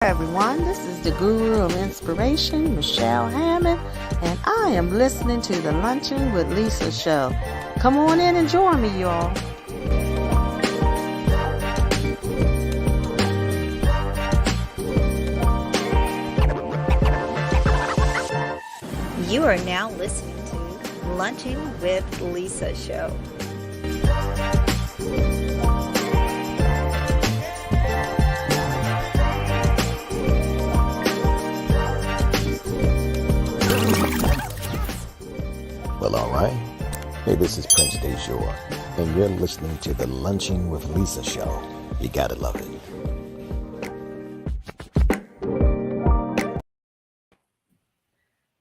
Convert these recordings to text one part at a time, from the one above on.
Everyone, this is the Guru of Inspiration, Michelle Hammond, and I am listening to the Lunchin with Lisa show. Come on in and join me, y'all. You are now listening to Lunchin with Lisa show. Well, all right. Hey, this is Prince Dejour, and you're listening to the Lunching with Lisa show. You gotta love it.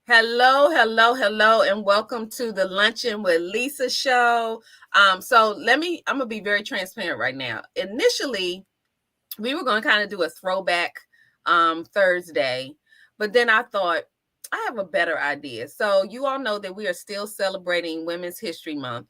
Hello, and welcome to the Luncheon with Lisa show. I'm gonna be very transparent right now. Initially, we were going to kind of do a throwback Thursday, but then I thought I have a better idea. So you all know that we are still celebrating Women's History Month,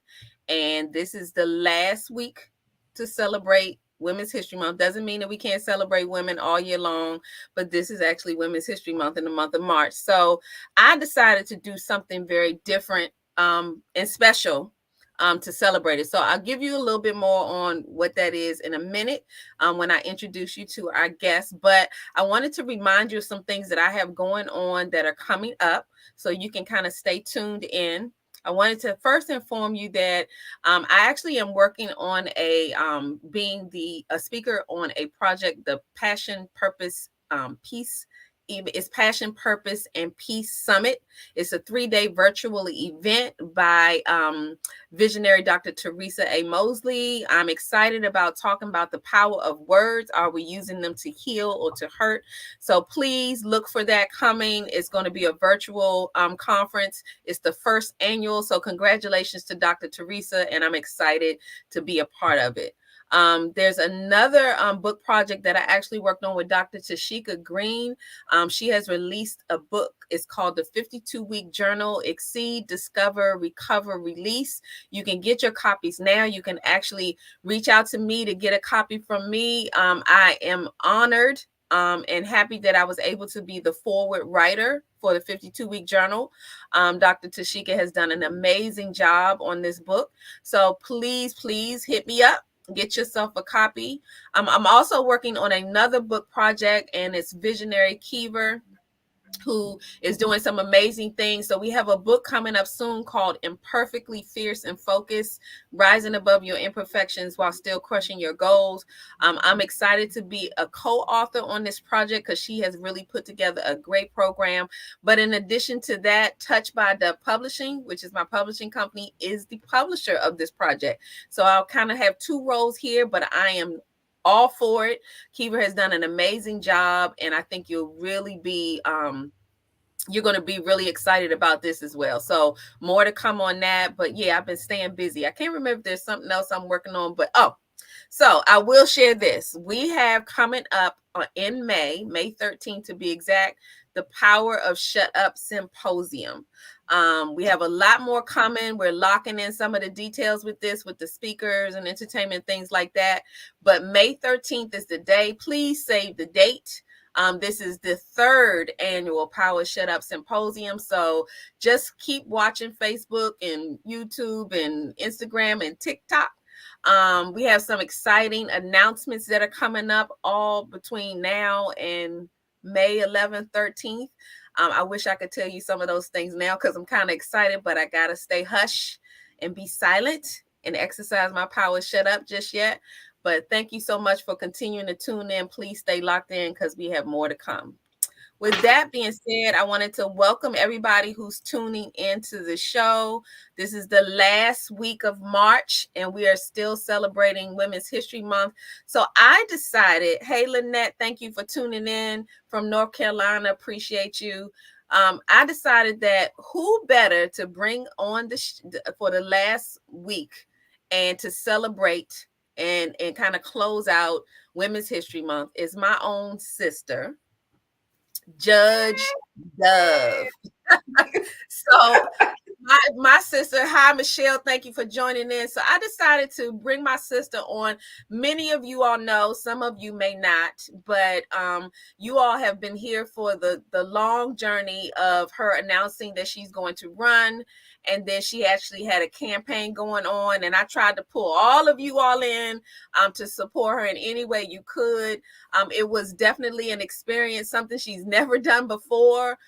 and this is the last week to celebrate Women's History Month. Doesn't mean that we can't celebrate women all year long, but this is actually Women's History Month in the month of March. So I decided to do something very different and special to celebrate it. So I'll give you a little bit more on what that is in a minute when I introduce you to our guests. But I wanted to remind you of some things that I have going on that are coming up so you can kind of stay tuned in. I wanted to first inform you that I actually am working on being a speaker on a project, the Passion, Purpose, Peace. It's Passion, Purpose, and Peace Summit. It's a 3-day virtual event by visionary Dr. Teresa A. Mosley. I'm excited about talking about the power of words. Are we using them to heal or to hurt? So please look for that coming. It's going to be a virtual conference. It's the first annual. So congratulations to Dr. Teresa, and I'm excited to be a part of it. There's another book project that I actually worked on with Dr. Tashika Green. She has released a book. It's called the 52-Week Journal, Exceed, Discover, Recover, Release. You can get your copies now. You can actually reach out to me to get a copy from me. I am honored and happy that I was able to be the forward writer for the 52-Week Journal. Dr. Tashika has done an amazing job on this book. So please hit me up. Get yourself a copy. I'm also working on another book project, and it's Visionary Kiever, who is doing some amazing things. So we have a book coming up soon called Imperfectly Fierce and Focused, Rising Above Your Imperfections While Still Crushing Your Goals. I'm excited to be a co-author on this project because she has really put together a great program. But in addition to that, Touched by Dove Publishing, which is my publishing company, is the publisher of this project. So I'll kind of have two roles here, but I am all for it. Kiva has done an amazing job, and I think you'll really be you're going to be really excited about this as well. So more to come on that. But yeah, I've been staying busy. I can't remember if there's something else I'm working on, but so I will share this. We have coming up in May 13th to be exact, the Power of Shut Up Symposium. We have a lot more coming. We're locking in some of the details with this, with the speakers and entertainment, things like that. But May 13th is the day. Please save the date. This is the 3rd annual Power Shut Up Symposium. So just keep watching Facebook and YouTube and Instagram and TikTok. We have some exciting announcements that are coming up all between now and May 11th, 13th. I wish I could tell you some of those things now because I'm kind of excited, but I got to stay hush and be silent and exercise my power shut up just yet. But thank you so much for continuing to tune in. Please stay locked in because we have more to come. With that being said, I wanted to welcome everybody who's tuning into the show. This is the last week of March, and we are still celebrating Women's History Month. So I decided, hey, Lynette, thank you for tuning in from North Carolina. Appreciate you. I decided that who better to bring on for the last week and to celebrate and kind of close out Women's History Month is my own sister, Judge Dove. So my sister. Hi, Michelle. Thank you for joining in. So I decided to bring my sister on. Many of you all know, some of you may not, but you all have been here for the long journey of her announcing that she's going to run. And then she actually had a campaign going on, and I tried to pull all of you all in to support her in any way you could. It was definitely an experience, something she's never done before,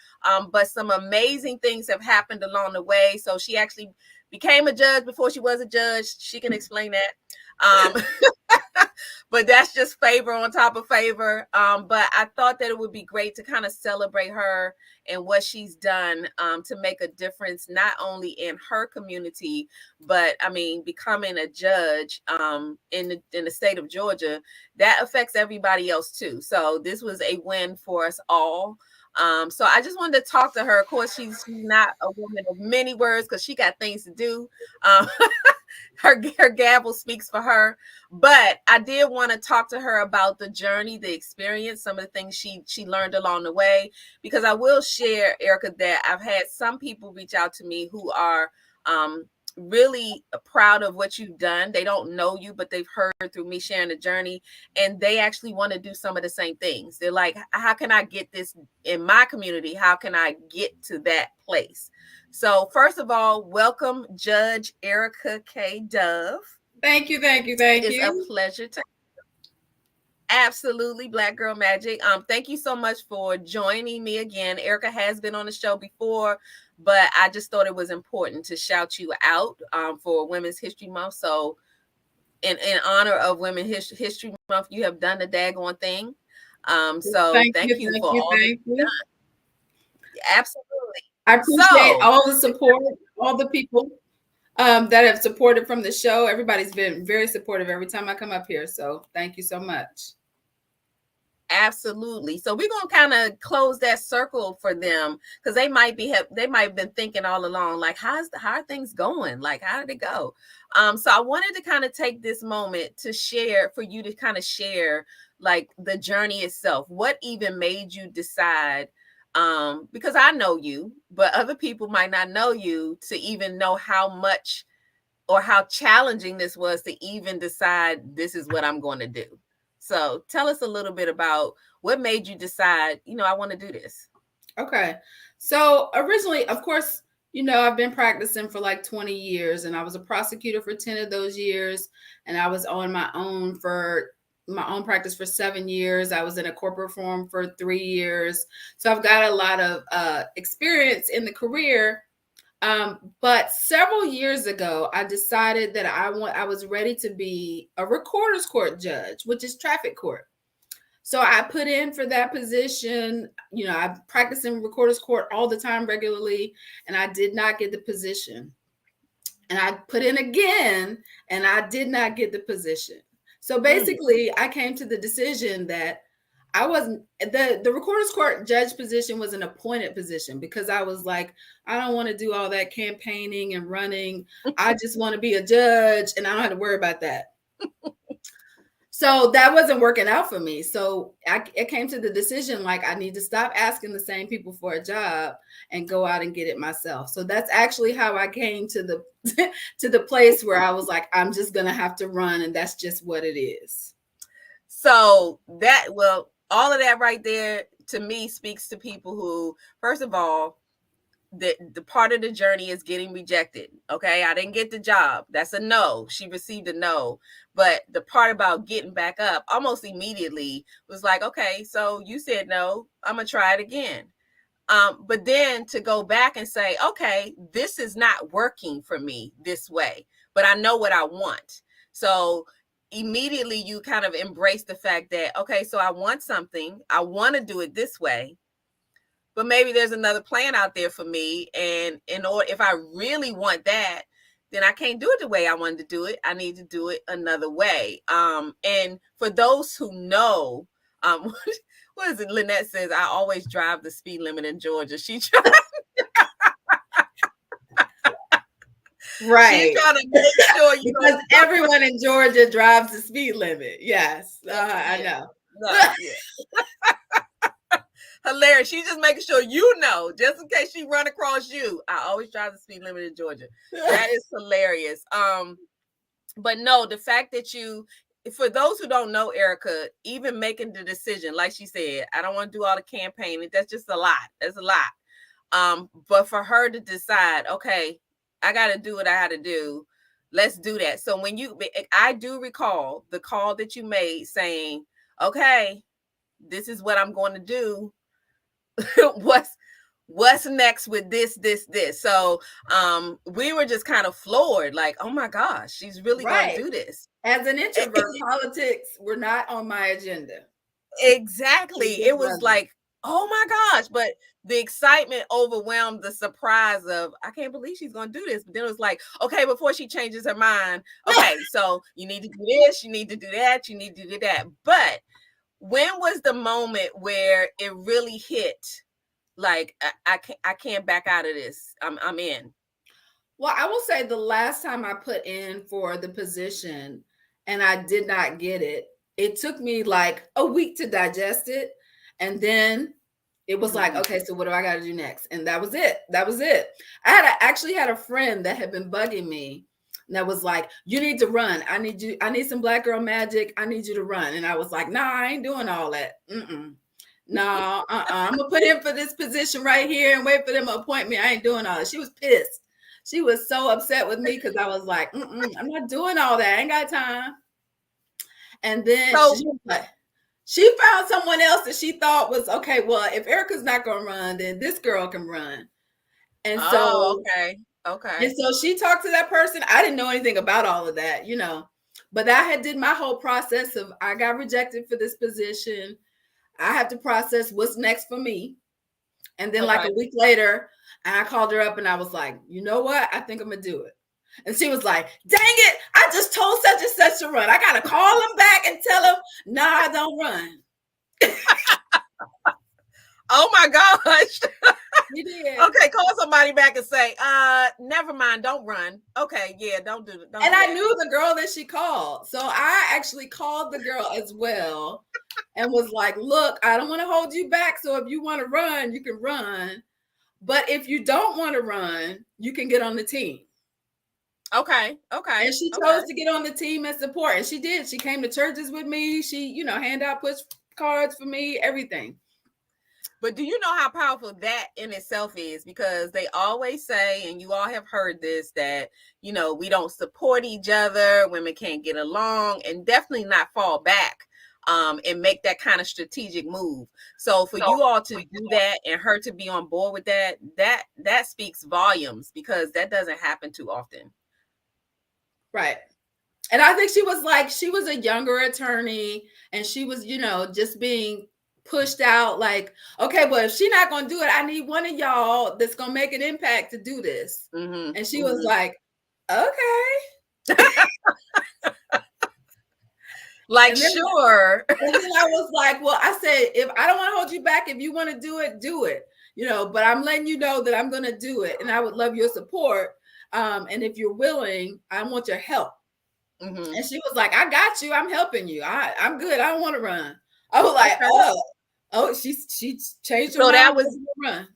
but some amazing things have happened along the way. So she actually became a judge before she was a judge. She can explain that. But that's just favor on top of favor. But I thought that it would be great to kind of celebrate her and what she's done to make a difference, not only in her community, but I mean, becoming a judge in the state of Georgia, that affects everybody else too. So this was a win for us all. So I just wanted to talk to her. Of course, she's not a woman of many words because she got things to do. Her gavel speaks for her, but I did want to talk to her about the journey, the experience, some of the things she learned along the way, because I will share, Erica, that I've had some people reach out to me who are really proud of what you've done. They don't know you, but they've heard through me sharing the journey, and they actually want to do some of the same things. They're like, how can I get this in my community? How can I get to that place? So first of all, welcome Judge Erica K. Dove. Thank you. It's a pleasure to absolutely Black Girl Magic. Thank you so much for joining me again. Erica has been on the show before, but I just thought it was important to shout you out for Women's History Month. So in honor of Women's History Month, you have done the daggone thing. So thank you for all that you've done. Absolutely. I appreciate all the support, all the people that have supported from the show. Everybody's been very supportive every time I come up here. So thank you so much. Absolutely. So we're going to kind of close that circle for them, because they might have been thinking all along, like, how are things going? Like, how did it go? So I wanted to kind of take this moment to share, for you to kind of share like the journey itself. What even made you decide, because I know you, but other people might not know you, to even know how much or how challenging this was to even decide this is what I'm going to do. So tell us a little bit about what made you decide, I want to do this. Okay. So originally, of course, I've been practicing for like 20 years, and I was a prosecutor for 10 of those years. And I was on my own practice for 7 years. I was in a corporate firm for 3 years. So I've got a lot of experience in the career. But several years ago, I decided that I was ready to be a recorder's court judge, which is traffic court. So I put in for that position. I practice in recorder's court all the time regularly, and I did not get the position. And I put in again, and I did not get the position. So basically, I came to the decision that I wasn't, the recorder's court judge position was an appointed position, because I was like, I don't want to do all that campaigning and running. I just want to be a judge, and I don't have to worry about that. So that wasn't working out for me. So it came to the decision, like, I need to stop asking the same people for a job and go out and get it myself. So that's actually how I came to the to the place where I was like, I'm just going to have to run, and that's just what it is. So all of that right there to me speaks to people who, first of all, the part of the journey is getting rejected. Okay, I didn't get the job. That's a no. She received a no. But the part about getting back up almost immediately was like, okay, so you said no, I'm gonna try it again. But then to go back and say, okay, this is not working for me this way, but I know what I want. So immediately you kind of embrace the fact that, okay, so I want something, I want to do it this way, but maybe there's another plan out there for me. And if I really want that, then I can't do it the way I wanted to do it. I need to do it another way. And for those who know, what is it? Lynette says, I always drive the speed limit in Georgia. She tries. Right. She's trying to make sure because everyone in Georgia drives the speed limit. Yes. I know. Yeah. hilarious. She's just making sure you know, just in case she run across you. I always try the speed limit in Georgia. That is hilarious. But no, the fact that you, for those who don't know Erica, even making the decision, like she said, I don't want to do all the campaigning. That's just a lot. That's a lot. But for her to decide, okay, I got to do what I had to do. Let's do that. So when I do recall the call that you made saying, okay, this is what I'm going to do. What's next with this? So we were just kind of floored, like, oh my gosh, she's really going to do this. As an introvert, politics were not on my agenda. Exactly. It was like, oh my gosh. But the excitement overwhelmed the surprise of, I can't believe she's going to do this. But then it was like, okay, before she changes her mind, okay, so you need to do this, you need to do that, you need to do that. But when was the moment where it really hit? Like, I can't back out of this. I'm in. Well, I will say the last time I put in for the position and I did not get it, it took me like a week to digest it. And then it was like, okay, so what do I got to do next? And that was it. I actually had a friend that had been bugging me that was like, you need to run. I need some Black girl magic. I need you to run. And I was like, nah, I ain't doing all that. No, I'm gonna put in for this position right here and wait for them to appoint me. I ain't doing all that. She was pissed. She was so upset with me because I was like, I'm not doing all that. I ain't got time. And then she found someone else that she thought was okay. Well, if Erica's not gonna run, then this girl can run. And so okay. And so she talked to that person. I didn't know anything about all of that, but I had did my whole process of I got rejected for this position. I have to process what's next for me. And then like a week later, I called her up and I was like, you know what? I think I'm going to do it. And she was like, dang it. I just told such and such to run. I got to call him back and tell him, nah, don't run. Oh my gosh. You did. Okay, call somebody back and say, never mind, don't run. Okay, yeah, don't do it. And I knew the girl that she called. So I actually called the girl as well and was like, look, I don't want to hold you back. So if you want to run, you can run. But if you don't want to run, you can get on the team. Okay. And she chose to get on the team and support. And she did. She came to churches with me. She, hand out push cards for me, everything. But do you know how powerful that in itself is? Because they always say, and you all have heard this, that, we don't support each other, women can't get along, and definitely not fall back and make that kind of strategic move. So for you all to do that and her to be on board with that speaks volumes, because that doesn't happen too often. Right. And I think she was a younger attorney, and she was, just being pushed out like, okay, well, if she's not going to do it, I need one of y'all that's going to make an impact to do this. Mm-hmm. And she was like, okay. Like, sure. And then I was like, well, I said, if I don't want to hold you back, if you want to do it, but I'm letting you know that I'm going to do it. And I would love your support. And if you're willing, I want your help. Mm-hmm. And she was like, I got you. I'm helping you. I'm good. I don't want to run. I was like, she changed her mind. That was run.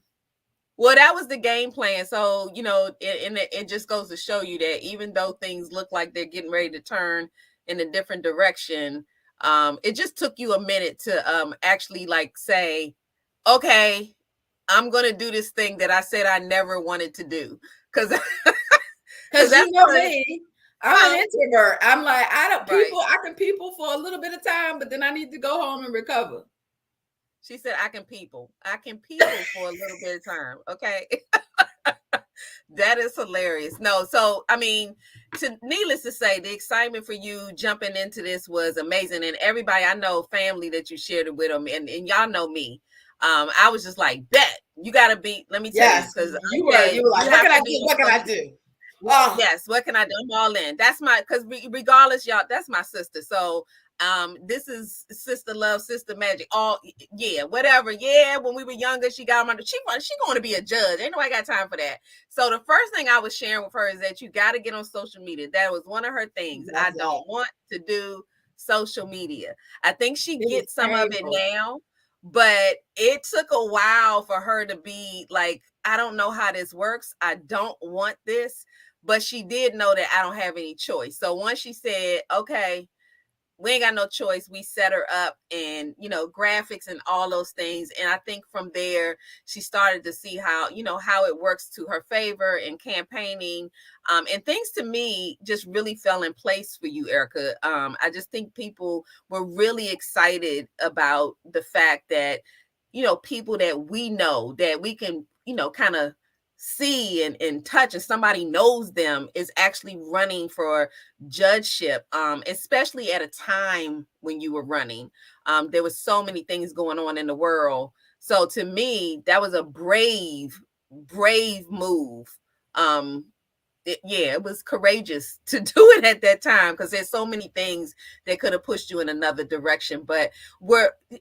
Well, that was the game plan. So, it just goes to show you that even though things look like they're getting ready to turn in a different direction, it just took you a minute to actually like say, okay, I'm going to do this thing that I said I never wanted to do. Because you know me. I'm an introvert. I'm like, I can people for a little bit of time, but then I need to go home and recover. She said, I can people for a little bit of time. Okay. That is hilarious. No. So, I mean, needless to say, the excitement for you jumping into this was amazing. And everybody, I know family that you shared it with them, and y'all know me. I was just like, bet you got to be, let me tell you, because you were like, what can I do? Wow. Yes, what can I do? I'm all in. That's because regardless, y'all, that's my sister. So this is sister love, sister magic. Whatever. Yeah, when we were younger, she got on. She going to be a judge. Ain't nobody got time for that. So the first thing I was sharing with her is that you got to get on social media. That was one of her things. I don't want to do social media. I think she gets some of it now. but it took a while for her to be like, I don't know how this works. I don't want this. But she did know that I don't have any choice. So once she said, okay, we ain't got no choice, we set her up and, you know, graphics and all those things. And I think from there, she started to see how, you know, how it works to her favor in campaigning. And things to me just really fell in place for you, Erica. I just think people were really excited about the fact that, you know, people that we know that we can, you know, kind of see and touch, and somebody knows them, is actually running for judgeship, especially at a time when you were running. There was so many things going on in the world. So to me, that was a brave move. It was courageous to do it at that time, because there's so many things that could have pushed you in another direction. But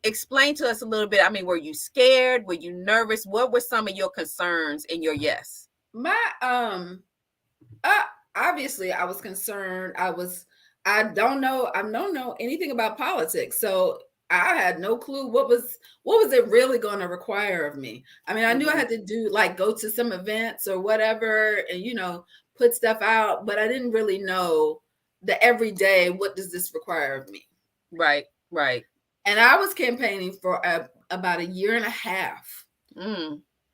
explain to us a little bit. I mean, were you scared? Were you nervous? What were some of your concerns in your yes? My obviously I was concerned. I don't know anything about politics, so I had no clue what was it really going to require of me. I mean, I knew I had to do, like, go to some events or whatever and, you know, put stuff out, but I didn't really know the everyday, what does this require of me? Right. And I was campaigning for about a year and a half.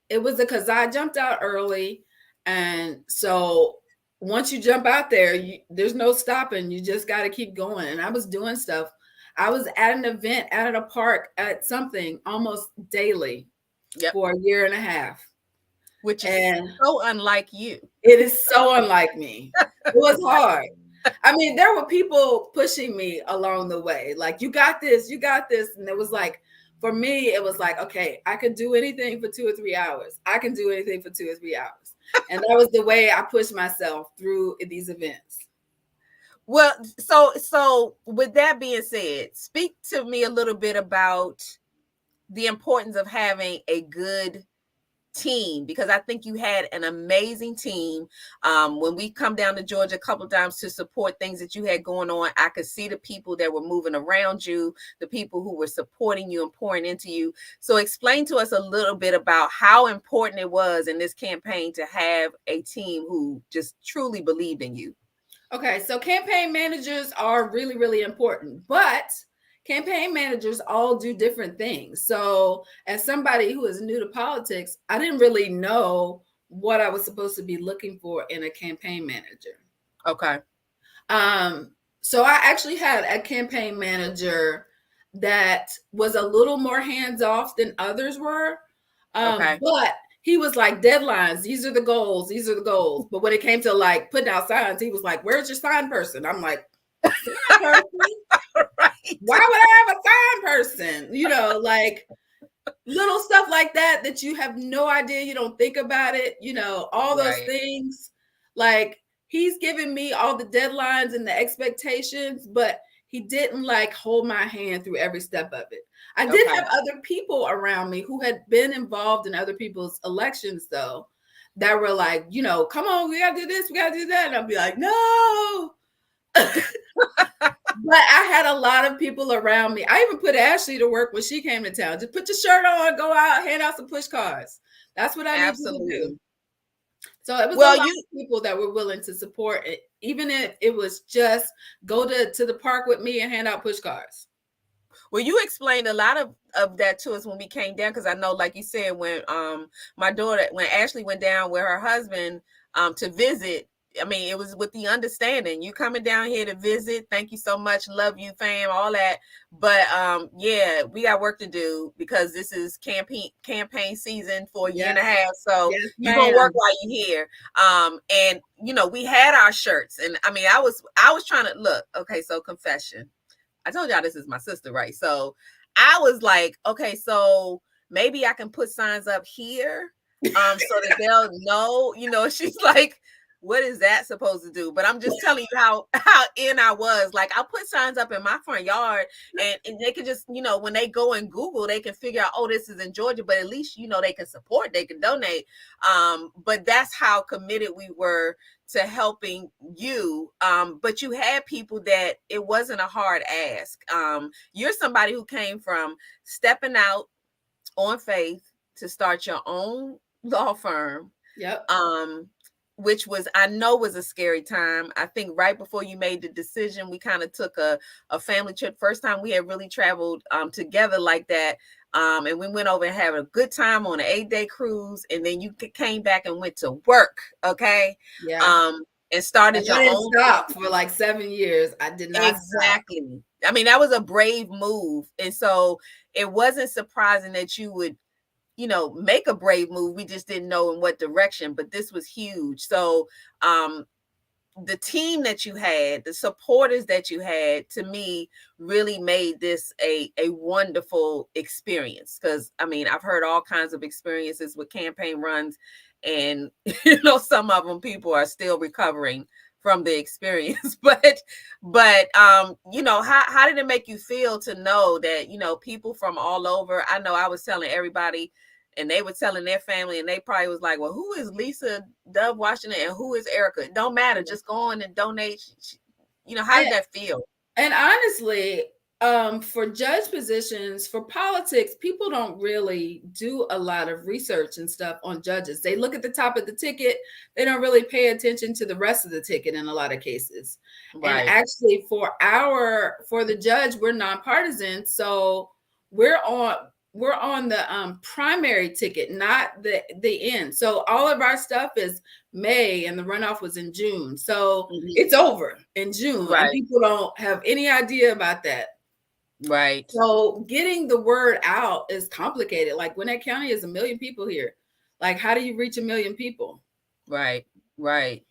It was because I jumped out early, and so once you jump out there, there's no stopping. You just got to keep going. And I was doing stuff. I was at an event, at a park, at something almost daily for a year and a half. Which is so unlike you. It is so unlike me. It was hard. I mean, there were people pushing me along the way. Like, you got this. And it was like, for me, it was like, okay, I could do anything for 2 or 3 hours. I can do anything for 2 or 3 hours. And that was the way I pushed myself through these events. Well, so with that being said, speak to me a little bit about the importance of having a good team, because I think you had an amazing team. When we come down to Georgia a couple of times to support things that you had going on, I could see the people that were moving around you, the people who were supporting you and pouring into you. So explain to us a little bit about how important it was in this campaign to have a team who just truly believed in you. Okay, so campaign managers are really, really important, but campaign managers all do different things. So as somebody who is new to politics, I didn't really know what I was supposed to be looking for in a campaign manager. Okay. So I actually had a campaign manager that was a little more hands-off than others were. But he was like, deadlines, these are the goals. But when it came to, like, putting out signs, he was like, where's your sign person? I'm like, sign person? Right. Why would I have a sign person? You know, like, little stuff like that you have no idea, you don't think about it, you know, all those things. Like, he's giving me all the deadlines and the expectations, but he didn't, like, hold my hand through every step of it. I did have other people around me who had been involved in other people's elections, though, that were like, you know, come on, we got to do this, we got to do that. And I'll be like, no. But I had a lot of people around me. I even put Ashley to work when she came to town. Just put your shirt on, go out, hand out some push cards. That's what I need to do. So it was a lot of people that were willing to support it, even if it was just go to the park with me and hand out push cards. Well, you explained a lot of that to us when we came down, because I know, like you said, when when Ashley went down with her husband to visit, I mean, it was with the understanding, you coming down here to visit. Thank you so much. Love you, fam, all that. But we got work to do, because this is campaign season for a year and a half. So you're going to work while you're here. And, you know, we had our shirts. And I mean, I was trying to look. Okay, so confession. I told y'all this is my sister, right? So I was like, okay, so maybe I can put signs up here so that they'll know, you know. She's like, what is that supposed to do? But I'm just telling you how in I was. Like, I'll put signs up in my front yard, and they can just, you know, when they go and Google, they can figure out, oh, this is in Georgia, but at least, you know, they can support, they can donate. But that's how committed we were to helping you. But you had people that it wasn't a hard ask. You're somebody who came from stepping out, on faith to start your own law firm. Yep. Which was, I know, was a scary time. I think right before you made the decision, we kind of took a family trip. First time we had really traveled together like that. And we went over and had a good time on an 8-day cruise. And then you came back and went to work. Okay. Yeah. And started your I didn't own stop for like 7 years. I did not exactly stop. I mean, that was a brave move. And so it wasn't surprising that you would, you know, make a brave move. We just didn't know in what direction, but this was huge. So the team that you had, the supporters that you had, to me, really made this a wonderful experience. Because I mean, I've heard all kinds of experiences with campaign runs, and you know, some of them people are still recovering from the experience. but you know, how did it make you feel to know that, you know, people from all over? I know I was telling everybody, and they were telling their family, and they probably was like, well, who is Lisa Dove Washington and who is Erica? It don't matter. Just go on and donate. You know, how did that feel? And honestly, for judge positions, for politics, people don't really do a lot of research and stuff on judges. They look at the top of the ticket. They don't really pay attention to the rest of the ticket in a lot of cases. Right. And actually for the judge, we're nonpartisan. So we're on the primary ticket, not the end. So all of our stuff is May, and the runoff was in June. So it's over in June, right. And people don't have any idea about that. Right. So getting the word out is complicated. Like Gwinnett County is 1 million people here. Like, how do you reach 1 million people? Right. Right.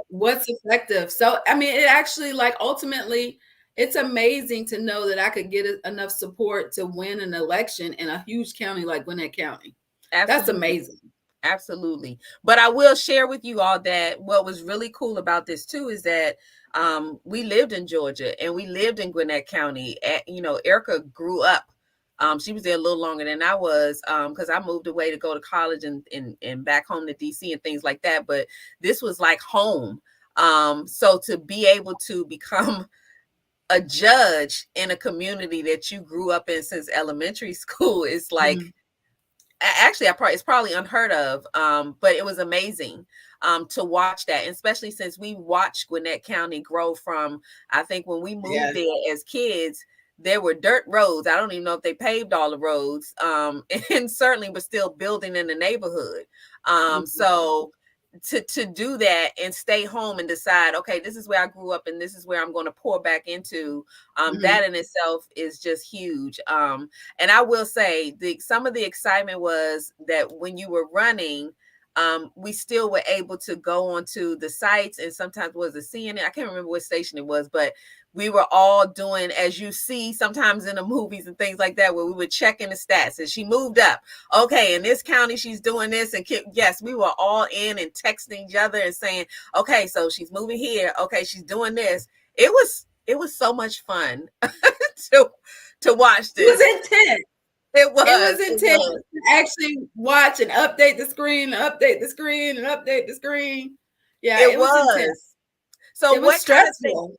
What's effective? So, I mean, it actually, like, ultimately, it's amazing to know that I could get enough support to win an election in a huge county like Gwinnett County. Absolutely. That's amazing. Absolutely. But I will share with you all that what was really cool about this too is that we lived in Georgia, and we lived in Gwinnett County. You know, Erica grew up. She was there a little longer than I was, because I moved away to go to college and back home to DC and things like that. But this was like home. So to be able to become a judge in a community that you grew up in since elementary school is like, actually, it's probably unheard of. But it was amazing to watch that, and especially since we watched Gwinnett County grow from, I think when we moved there as kids, there were dirt roads. I don't even know if they paved all the roads, and certainly was still building in the neighborhood. So to do that and stay home and decide, okay, this is where I grew up and this is where I'm going to pour back into, that in itself is just huge. And I will say some of the excitement was that when you were running, we still were able to go onto the sites, and sometimes was a CNN, I can't remember what station it was, but we were all doing, as you see sometimes in the movies and things like that, where we were checking the stats, and she moved up. Okay, in this county, she's doing this. And yes, we were all in and texting each other and saying, okay, so she's moving here. Okay, she's doing this. It was so much fun to watch this. It was intense. It was intense to actually watch and update the screen, and update the screen. Yeah, it was intense. So it was stressful.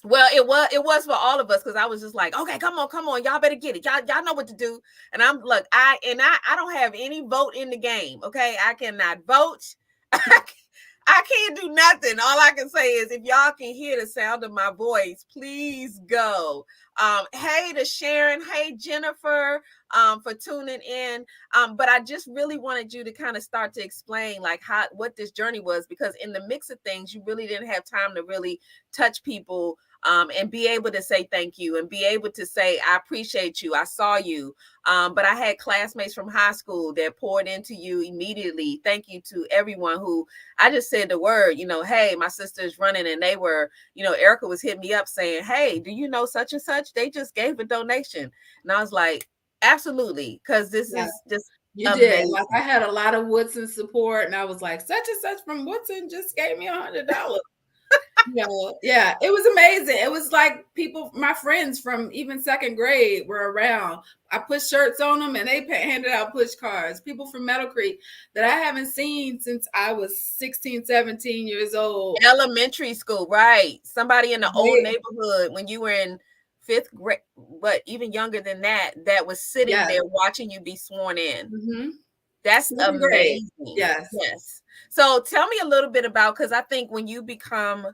Well, it was for all of us, because I was just like, okay, come on, y'all better get it. Y'all know what to do. And I'm look, I don't have any vote in the game. Okay, I cannot vote. I can't do nothing. All I can say is, if y'all can hear the sound of my voice, please go. Hey to Sharon, hey Jennifer, for tuning in. But I just really wanted you to kind of start to explain like what this journey was, because in the mix of things, you really didn't have time to really touch people. And be able to say thank you, and be able to say, I appreciate you. I saw you. But I had classmates from high school that poured into you immediately. Thank you to everyone who I just said the word, you know, hey, my sister's running, and they were, you know, Erica was hitting me up saying, hey, do you know such and such? They just gave a donation. And I was like, absolutely. Because this is just you amazing. Did. Like, I had a lot of Woodson support, and I was like, such and such from Woodson just gave me $100. Yeah, it was amazing. It was like people, my friends from even second grade were around. I put shirts on them, and they handed out push cards. People from Meadow Creek that I haven't seen since I was 16, 17 years old. Elementary school, right? Somebody in the old neighborhood when you were in fifth grade, but even younger than that, that was sitting Yes. there watching you be sworn in. Mm-hmm. That's 7th grade. amazing. Yes. Yes. So tell me a little bit about, because I think when you become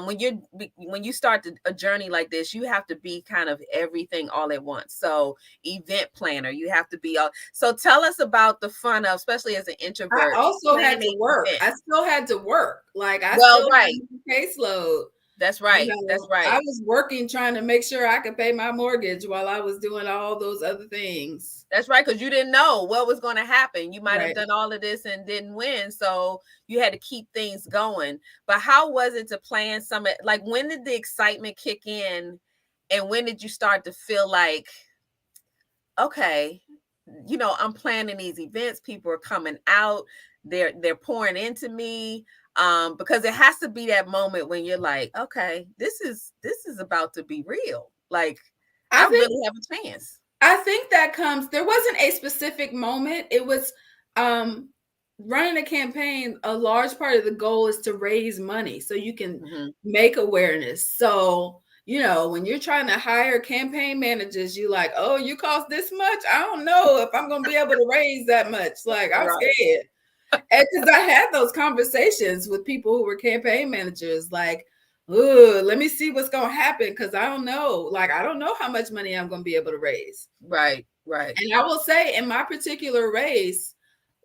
when you start a journey like this, you have to be kind of everything all at once. So event planner, you have to be all. So tell us about the fun of, especially as an I introvert, also had to planning work. events. I still had to work. Like I Well, still right. had a caseload. That's You right. That's know, I right. was working trying to make sure I could pay my mortgage while I was doing all those other things. That's right, because you didn't know what was going to happen. You might have Right. done all of this and didn't win, so you had to keep things going. But how was it to plan some? Like, when did the excitement kick in, and when did you start to feel like, okay, I'm planning these events. People are coming out. They're pouring into me. Because it has to be that moment when you're like, okay, this is about to be real. Like, I I think really have a chance. I think that comes, there wasn't a specific moment. It was running a campaign. A large part of the goal is to raise money so you can make awareness. So, when you're trying to hire campaign managers, you like, oh, you cost this much? I don't know if I'm going to be able to raise that much. Like, I'm Right. scared. And because I had those conversations with people who were campaign managers, like, oh, let me see what's going to happen, because I don't know. Like, I don't know how much money I'm going to be able to raise. Right, right. And I will say, in my particular race,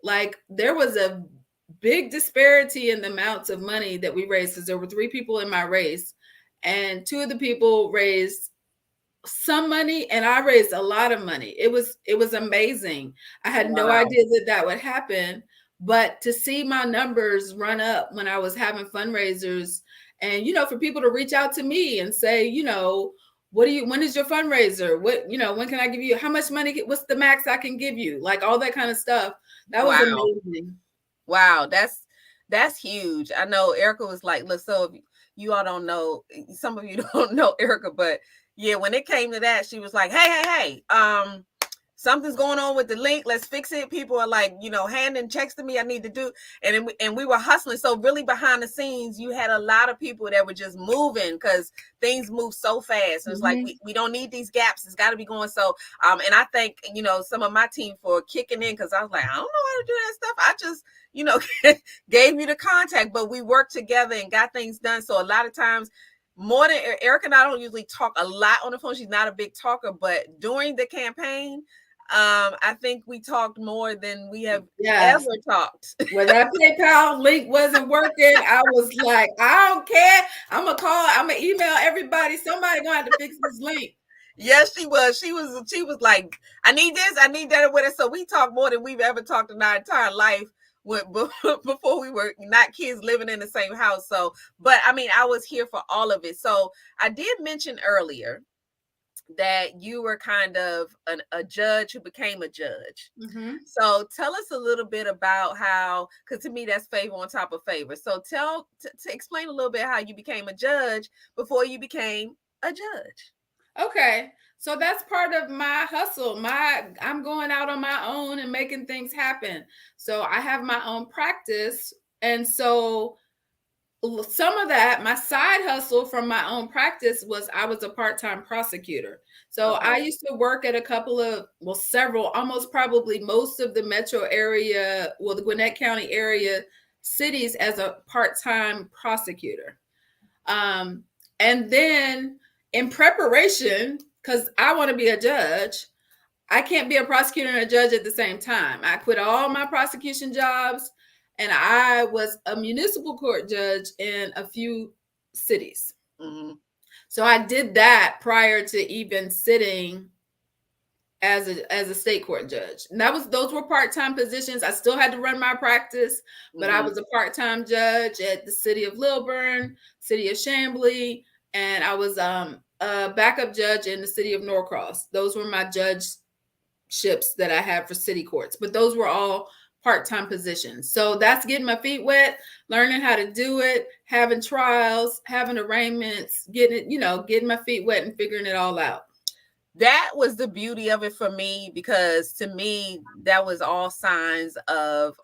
like, there was a big disparity in the amounts of money that we raised, because there were 3 people in my race, and 2 of the people raised some money and I raised a lot of money. It was amazing. I had no Wow. idea that would happen, but to see my numbers run up when I was having fundraisers, and for people to reach out to me and say, when is your fundraiser? When can I give you, how much money, what's the max I can give you? Like, all that kind of stuff. That was Wow. amazing. Wow. That's huge. I know Erica was like, look, so if you all don't know, some of you don't know Erica, but yeah, when it came to that, she was like, hey, something's going on with the link. Let's fix it. People are like, handing checks to me. I need to do. And we were hustling. So really behind the scenes, you had a lot of people that were just moving because things move so fast. And it's like, we don't need these gaps. It's got to be going. So, and I thank, some of my team for kicking in, because I was like, I don't know how to do that stuff. I just, gave you the contact, but we worked together and got things done. So a lot of times, more than Erica and I don't usually talk a lot on the phone. She's not a big talker, but during the campaign, I think we talked more than we have ever talked. When that PayPal link wasn't working, I was like, I don't care. I'm gonna call, I'm gonna email everybody. Somebody gonna have to fix this link. Yes, she was. She was like, I need this, I need that with it. So we talked more than we've ever talked in our entire life before we were not kids living in the same house. So, but I mean, I was here for all of it. So I did mention earlier that you were kind of a judge who became a judge. So tell us a little bit about how, because to me that's favor on top of favor. So to explain a little bit how you became a judge before you became a judge. Okay, so that's part of my hustle. I'm going out on my own and making things happen. So I have my own practice, and so some of that, my side hustle from my own practice, was I was a part-time prosecutor. So I used to work at a couple of, several, almost probably most of the metro area, the Gwinnett County area cities as a part-time prosecutor. And then in preparation, because I want to be a judge, I can't be a prosecutor and a judge at the same time. I quit all my prosecution jobs, and I was a municipal court judge in a few cities. So I did that prior to even sitting as a state court judge. And those were part-time positions. I still had to run my practice, but I was a part-time judge at the city of Lilburn, city of Chamblee, and I was a backup judge in the city of Norcross. Those were my judgeships that I had for city courts, but those were all part-time positions. So that's getting my feet wet, learning how to do it, having trials, having arraignments, getting my feet wet and figuring it all out. That was the beauty of it for me, because to me, that was all signs of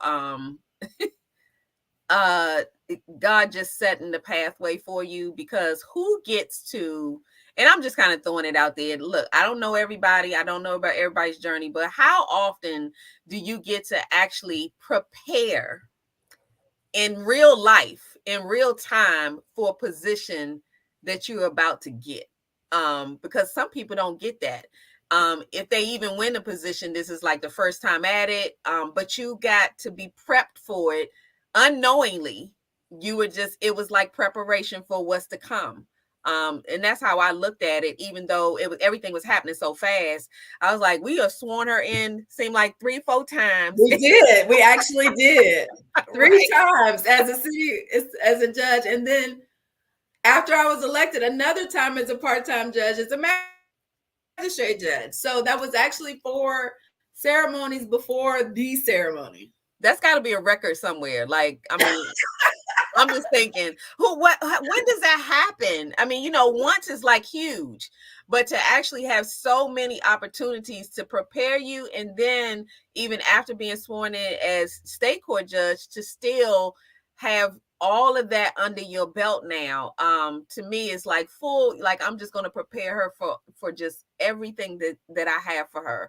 God just setting the pathway for you, because who gets to, and I'm just kind of throwing it out there. Look, I don't know everybody. I don't know about everybody's journey, but how often do you get to actually prepare in real life, in real time, for a position that you're about to get? Because some people don't get that. If they even win the position, this is like the first time at it. But you got to be prepped for it unknowingly. It was like preparation for what's to come. And that's how I looked at it, even though everything was happening so fast. I was like, we have sworn her in, seemed like 3-4 times. We did. We actually did. 3 times as a judge. And then after I was elected, another time as a part-time judge, as a magistrate judge. So that was actually 4 ceremonies before the ceremony. That's got to be a record somewhere. Like, I mean, I'm just thinking, when does that happen? I mean, once is like huge, but to actually have so many opportunities to prepare you, and then even after being sworn in as state court judge, to still have all of that under your belt now, to me is like full, like I'm just going to prepare her for just everything that I have for her.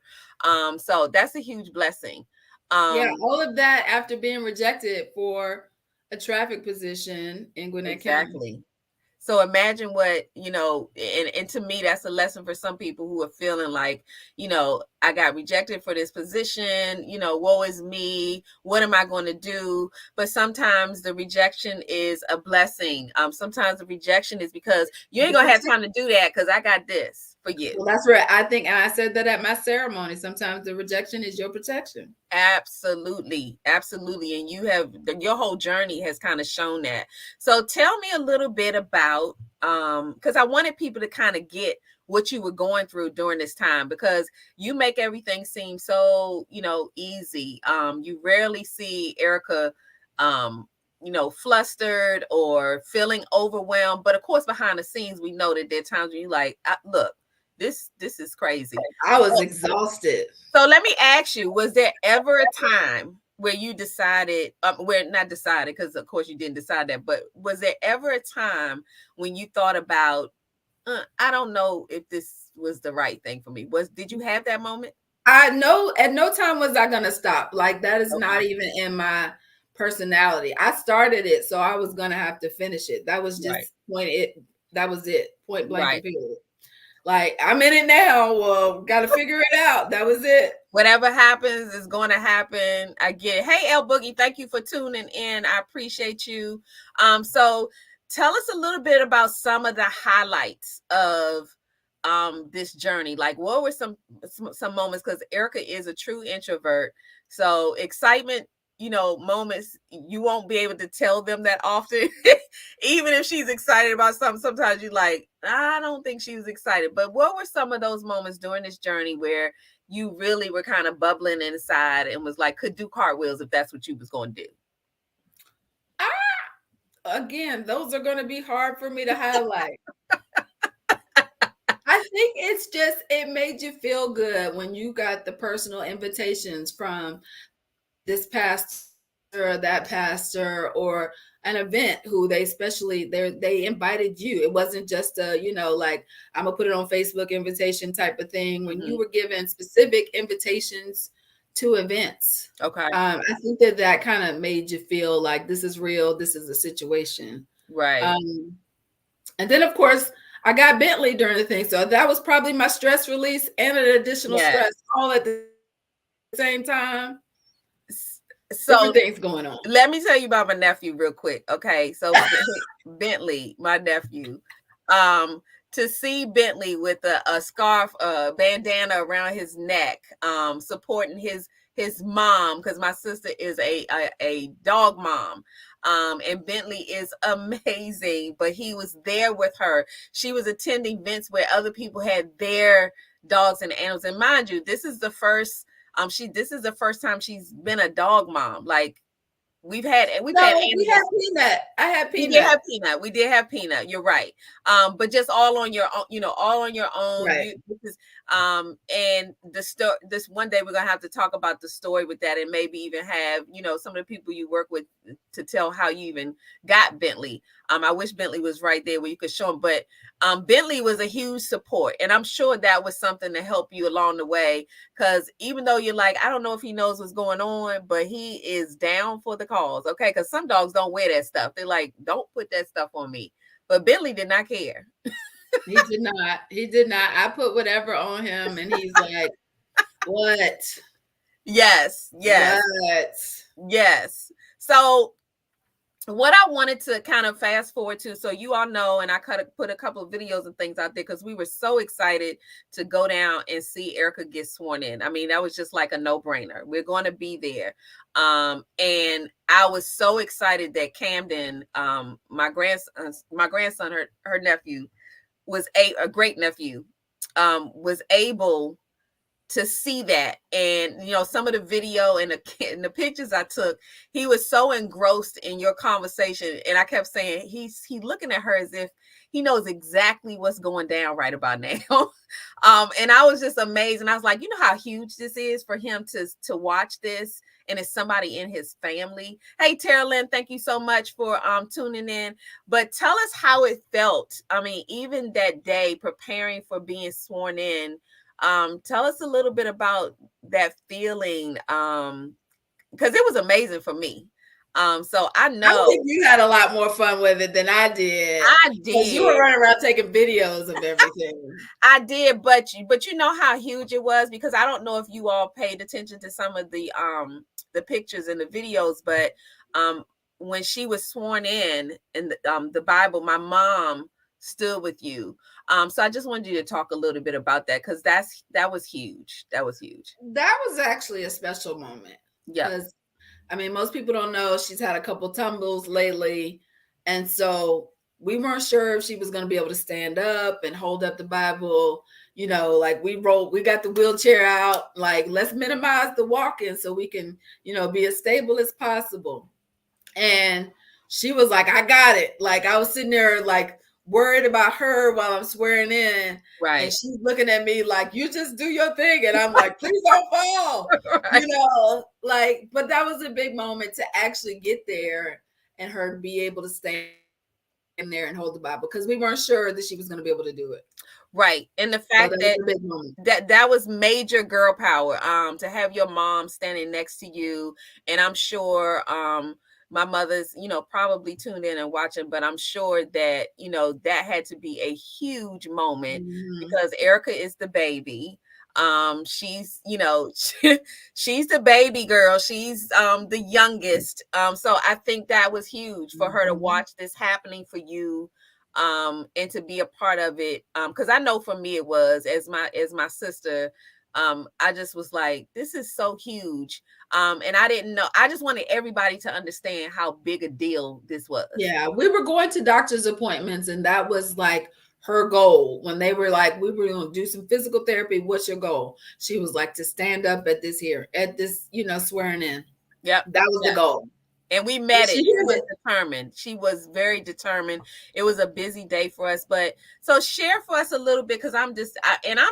So that's a huge blessing. Yeah, all of that after being rejected for a traffic position in Gwinnett County. So imagine what, and to me, that's a lesson for some people who are feeling like, I got rejected for this position, woe is me. What am I going to do? But sometimes the rejection is a blessing. Sometimes the rejection is because you ain't going to have time to do that because I got this for you. Well, that's right. I think I said that at my ceremony. Sometimes the rejection is your protection. Absolutely. Absolutely. And your whole journey has kind of shown that. So tell me a little bit about, because I wanted people to kind of get what you were going through during this time, because you make everything seem so, easy. You rarely see Erica, flustered or feeling overwhelmed. But of course, behind the scenes, we know that there are times when you're like, look, this is crazy. I was exhausted. So let me ask you, was there ever a time where you decided, not decided, because of course you didn't decide that, but was there ever a time when you thought about, I don't know if this was the right thing for me? Did you have that moment? I know at no time was I going to stop. Like, that is not even in my personality. I started it, so I was going to have to finish it. That was just that was it. Point blank period. Like, I'm in it now. Well, got to figure it out. That was it. Whatever happens is going to happen. I get it. Hey, El Boogie, thank you for tuning in. I appreciate you. So tell us a little bit about some of the highlights of this journey. Like, what were some moments? Because Erica is a true introvert. So excitement, moments, you won't be able to tell them that often. Even if she's excited about something, sometimes you're like, I don't think she was excited. But what were some of those moments during this journey where you really were kind of bubbling inside and was like, could do cartwheels if that's what you was going to do? Again, those are going to be hard for me to highlight. I think it made you feel good when you got the personal invitations from this pastor or that pastor or an event who they invited you. It wasn't just a, like, I'm gonna put it on Facebook invitation type of thing. When you were given specific invitations to events. Okay. I think that kind of made you feel like this is real. This is a situation. Right. And then of course I got Bentley during the thing. So that was probably my stress release and an additional stress all at the same time. So things going on. Let me tell you about my nephew real quick. Okay. So Bentley, my nephew, to see Bentley with a scarf, bandana around his neck, supporting his mom, because my sister is a dog mom. And Bentley is amazing, but he was there with her. She was attending events where other people had their dogs and animals. And mind you, this is the first time she's been a dog mom. Like, we had animals. We had Peanut. I had Peanut. We did have Peanut. You're right. But just all on your own, all on your own. Right. And this one day we're gonna have to talk about the story with that, and maybe even have some of the people you work with to tell how you even got Bentley. I wish Bentley was right there where you could show him, but Bentley was a huge support, and I'm sure that was something to help you along the way. Because even though you're like, I don't know if he knows what's going on, but he is down for the cause, okay? Because some dogs don't wear that stuff. They're like, don't put that stuff on me. But Bentley did not care. He did not. He did not. I put whatever on him, and he's like, "What? Yes, yes, What?" yes. So what I wanted to kind of fast forward to, so you all know, and I kind of put a couple of videos and things out there because we were so excited to go down and see Erica get sworn in. I mean, that was just like a no-brainer. We're going to be there. And I was so excited that Camden, my grandson, her nephew, was a great nephew, was able to see that. And some of the video and the pictures I took, he was so engrossed in your conversation, and I kept saying he's looking at her as if he knows exactly what's going down right about now. And I was just amazed, and I was like, you know how huge this is for him to watch this, and it's somebody in his family. Hey, Tara Lynn, thank you so much for tuning in. But tell us how it felt. I mean, even that day preparing for being sworn in, tell us a little bit about that feeling, because it was amazing for me. So I know I think you had a lot more fun with it than I did. I Because you were running around taking videos of everything. I did, but you know how huge it was, because I don't know if you all paid attention to some of the pictures and the videos, but when she was sworn in the Bible, my mom stood with you. So I just wanted you to talk a little bit about that, because that was huge. That was huge. That was actually a special moment. Yeah. Because, I mean, most people don't know she's had a couple tumbles lately. And so we weren't sure if she was going to be able to stand up and hold up the Bible. Like we got the wheelchair out, like, let's minimize the walking so we can, be as stable as possible. And she was like, I got it. Like, I was sitting there, like, worried about her while I'm swearing in. Right. And she's looking at me like, you just do your thing. And I'm like, please don't fall. Right. But that was a big moment to actually get there and her be able to stand in there and hold the Bible, because we weren't sure that she was going to be able to do it. Right. And the fact that was major girl power, to have your mom standing next to you. And I'm sure my mother's, probably tuned in and watching, but I'm sure that, that had to be a huge moment, because Erica is the baby. She's, she's the baby girl. She's the youngest. So I think that was huge for her to watch this happening for you, and to be a part of it. Because I know for me it was, as my sister, I just was like, this is so huge. And I didn't know. I just wanted everybody to understand how big a deal this was. Yeah, we were going to doctor's appointments, and that was like her goal. When they were like, we were going to do some physical therapy, what's your goal? She was like, to stand up at this, swearing in. Yep. That was the goal. And we met it. She was determined. She was very determined. It was a busy day for us. But so share for us a little bit, because I'm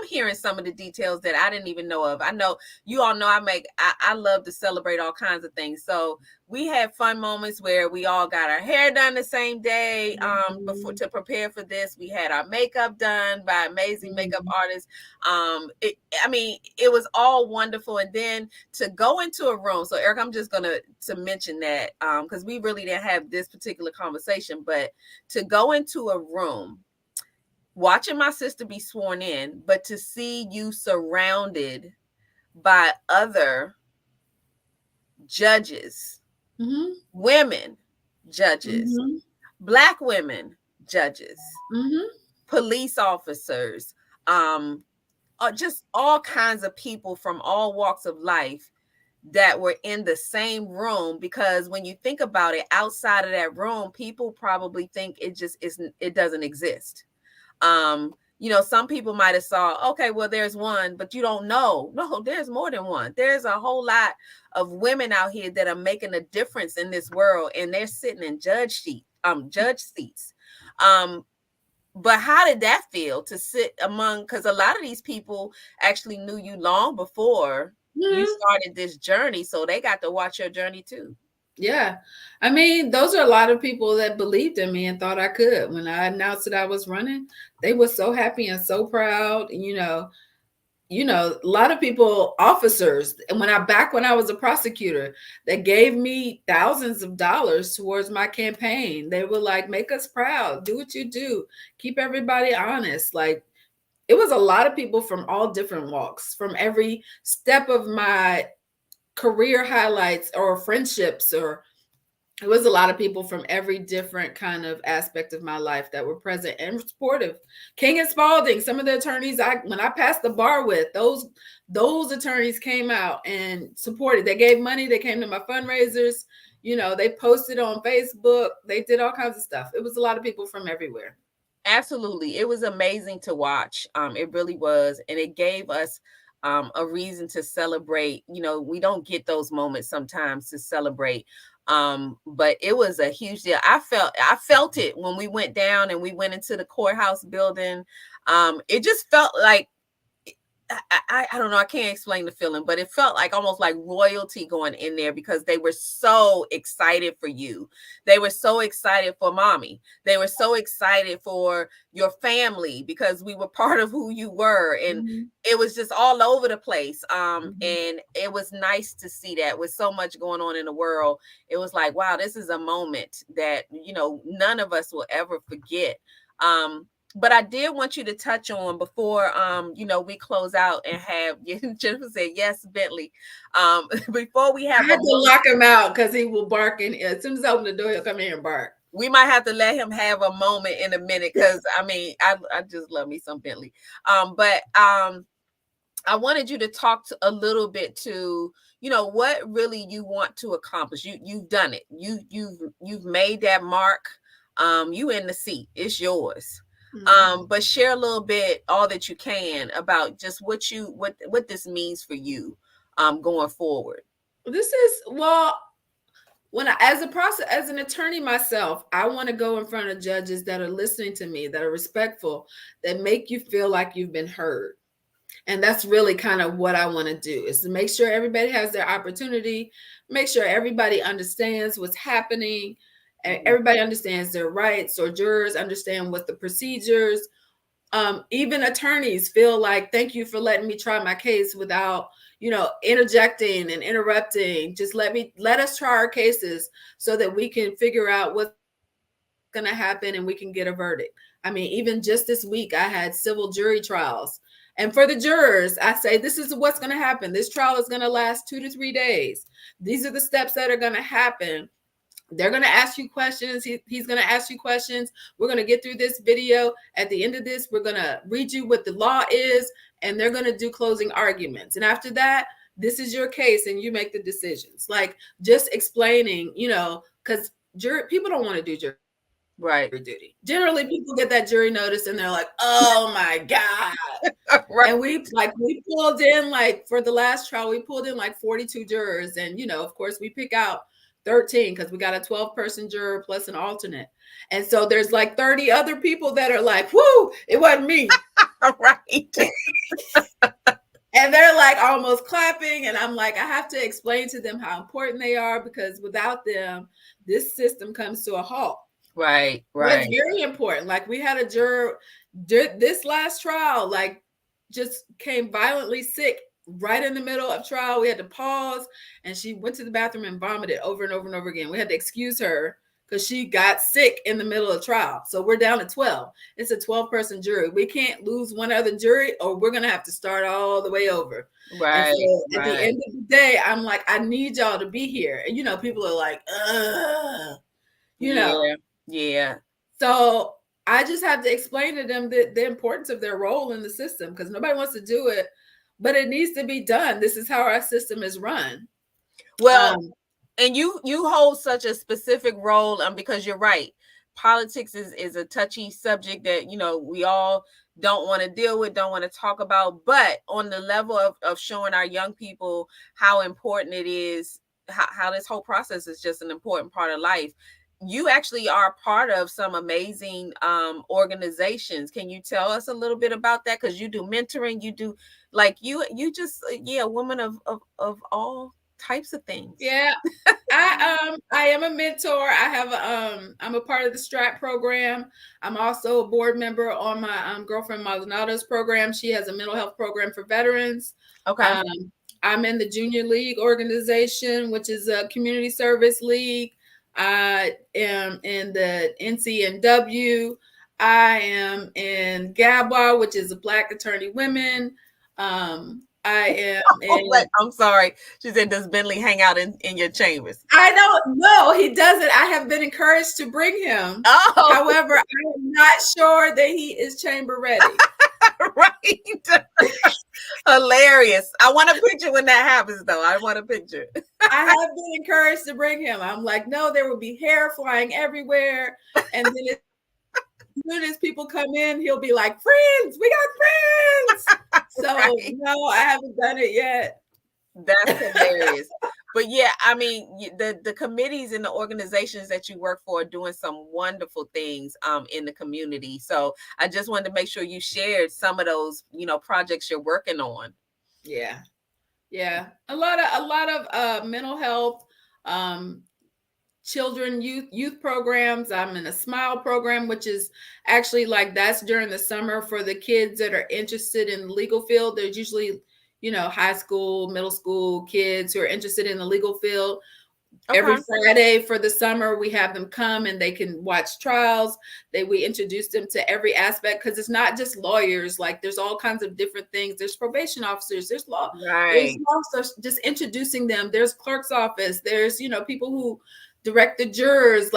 hearing some of the details that I didn't even know of. I know you all know I love to celebrate all kinds of things. So we had fun moments where we all got our hair done the same day before, to prepare for this. We had our makeup done by amazing makeup artists. It was all wonderful. And then to go into a room. So Eric, I'm just gonna mention that because we really didn't have this particular conversation, but to go into a room, watching my sister be sworn in, but to see you surrounded by other judges, women judges, Black women judges, police officers, just all kinds of people from all walks of life that were in the same room. Because when you think about it, outside of that room, people probably think it doesn't exist. Some people might have saw, okay, well, there's one, but you don't know. No, there's more than one. There's a whole lot of women out here that are making a difference in this world, and they're sitting in judge seats. But how did that feel to sit among, because a lot of these people actually knew you long before you started this journey, so they got to watch your journey too. Yeah. I mean, those are a lot of people that believed in me and thought I could. When I announced that I was running, they were so happy and so proud. And, a lot of people, officers, and when I was a prosecutor, they gave me thousands of dollars towards my campaign. They were like, make us proud, do what you do, keep everybody honest. Like, it was a lot of people from all different walks, from every step of my career highlights or friendships, or it was a lot of people from every different kind of aspect of my life that were present and supportive. King and Spalding, some of the attorneys when I passed the bar with, those attorneys came out and supported. They gave money, they came to my fundraisers, they posted on Facebook, they did all kinds of stuff. It was a lot of people from everywhere. Absolutely. It was amazing to watch. It really was. And it gave us a reason to celebrate. We don't get those moments sometimes to celebrate. But it was a huge deal. I felt it when we went down and we went into the courthouse building. It just felt like, I don't know. I can't explain the feeling, but it felt like almost like royalty going in there because they were so excited for you. They were so excited for mommy. They were so excited for your family because we were part of who you were. And it was just all over the place. And it was nice to see that with so much going on in the world. It was like, wow, this is a moment that, none of us will ever forget. But I did want you to touch on before, we close out and have Jennifer said, yes, Bentley. Before we have, I had to lock him out because he will bark in. As soon as I open the door, he'll come in here and bark. We might have to let him have a moment in a minute because I just love me some Bentley. But I wanted you to talk a little bit to, what really you want to accomplish. You've done it. You've made that mark. You in the seat. It's yours. But share a little bit, all that you can, about just what this means for you going forward. This is, well, as an attorney myself, I want to go in front of judges that are listening to me, that are respectful, that make you feel like you've been heard. And that's really kind of what I want to do, is to make sure everybody has their opportunity, make sure everybody understands what's happening, everybody understands their rights, or jurors understand what the procedures. Even attorneys feel like, thank you for letting me try my case without, interjecting and interrupting. Just let us try our cases so that we can figure out what's going to happen and we can get a verdict. I mean, even just this week, I had civil jury trials. And for the jurors, I say, this is what's going to happen. This trial is going to last 2 to 3 days. These are the steps that are going to happen. They're going to ask you questions. He's going to ask you questions. We're going to get through this video. At the end of this, we're going to read you what the law is, and they're going to do closing arguments. And after that, this is your case, and you make the decisions. Like, just explaining, because people don't want to do jury duty. Generally, people get that jury notice, and they're like, oh, my God. Right. And we pulled in, for the last trial, we pulled in 42 jurors. And, of course, we pick out 13 because we got a 12-person juror plus an alternate. And so there's 30 other people that are like, whoo, it wasn't me. Right. And they're almost clapping. And I'm like, I have to explain to them how important they are, because without them, this system comes to a halt. Right. It's very important. We had a juror this last trial, just came violently sick right in the middle of trial. We had to pause, and she went to the bathroom and vomited over and over and over again. We had to excuse her because she got sick in the middle of trial. So we're down to 12. It's a 12-person jury. We can't lose one other jury, or we're going to have to start all the way over. Right. So at the end of the day, I'm like, I need y'all to be here. And, people are like, Yeah. So I just have to explain to them the importance of their role in the system, because nobody wants to do it, but it needs to be done. This is how our system is run. Well, and you hold such a specific role, because you're right. Politics is a touchy subject that, we all don't want to deal with, don't want to talk about. But on the level of showing our young people how important it is, how this whole process is just an important part of life. You actually are part of some amazing organizations. Can you tell us a little bit about that? Because you do mentoring, you do you just, a woman of all types of things. Yeah. I am a mentor. I'm a part of the STRAT program. I'm also a board member on my girlfriend Maldonado's program. She has a mental health program for veterans. Okay. I'm in the Junior League organization, which is a community service league. I am in the NCNW. I am in GABA, which is a Black Attorney Women. I am in. I'm sorry. She said, does Bentley hang out in your chambers? I don't know. He doesn't. I have been encouraged to bring him. Oh. However, I am not sure that he is chamber ready. Right. Hilarious. I want a picture when that happens, though. I want a picture. I have been encouraged to bring him. I'm like, no, there will be hair flying everywhere. And then as soon as people come in, he'll be like, friends, we got friends. So Right. no, I haven't done it yet. That's hilarious. But yeah, I mean, the committees and the organizations that you work for are doing some wonderful things in the community. So I just wanted to make sure you shared some of those, projects you're working on. Yeah. A lot of mental health, children, youth programs. I'm in a SMILE program, which is actually that's during the summer for the kids that are interested in the legal field. There's usually high school, middle school kids who are interested in the legal field. Okay. Every Friday for the summer, we have them come and they can watch trials. We introduce them to every aspect, because it's not just lawyers. There's all kinds of different things. There's probation officers. There's law. Right. There's also just introducing them. There's clerk's office. There's people who direct the jurors.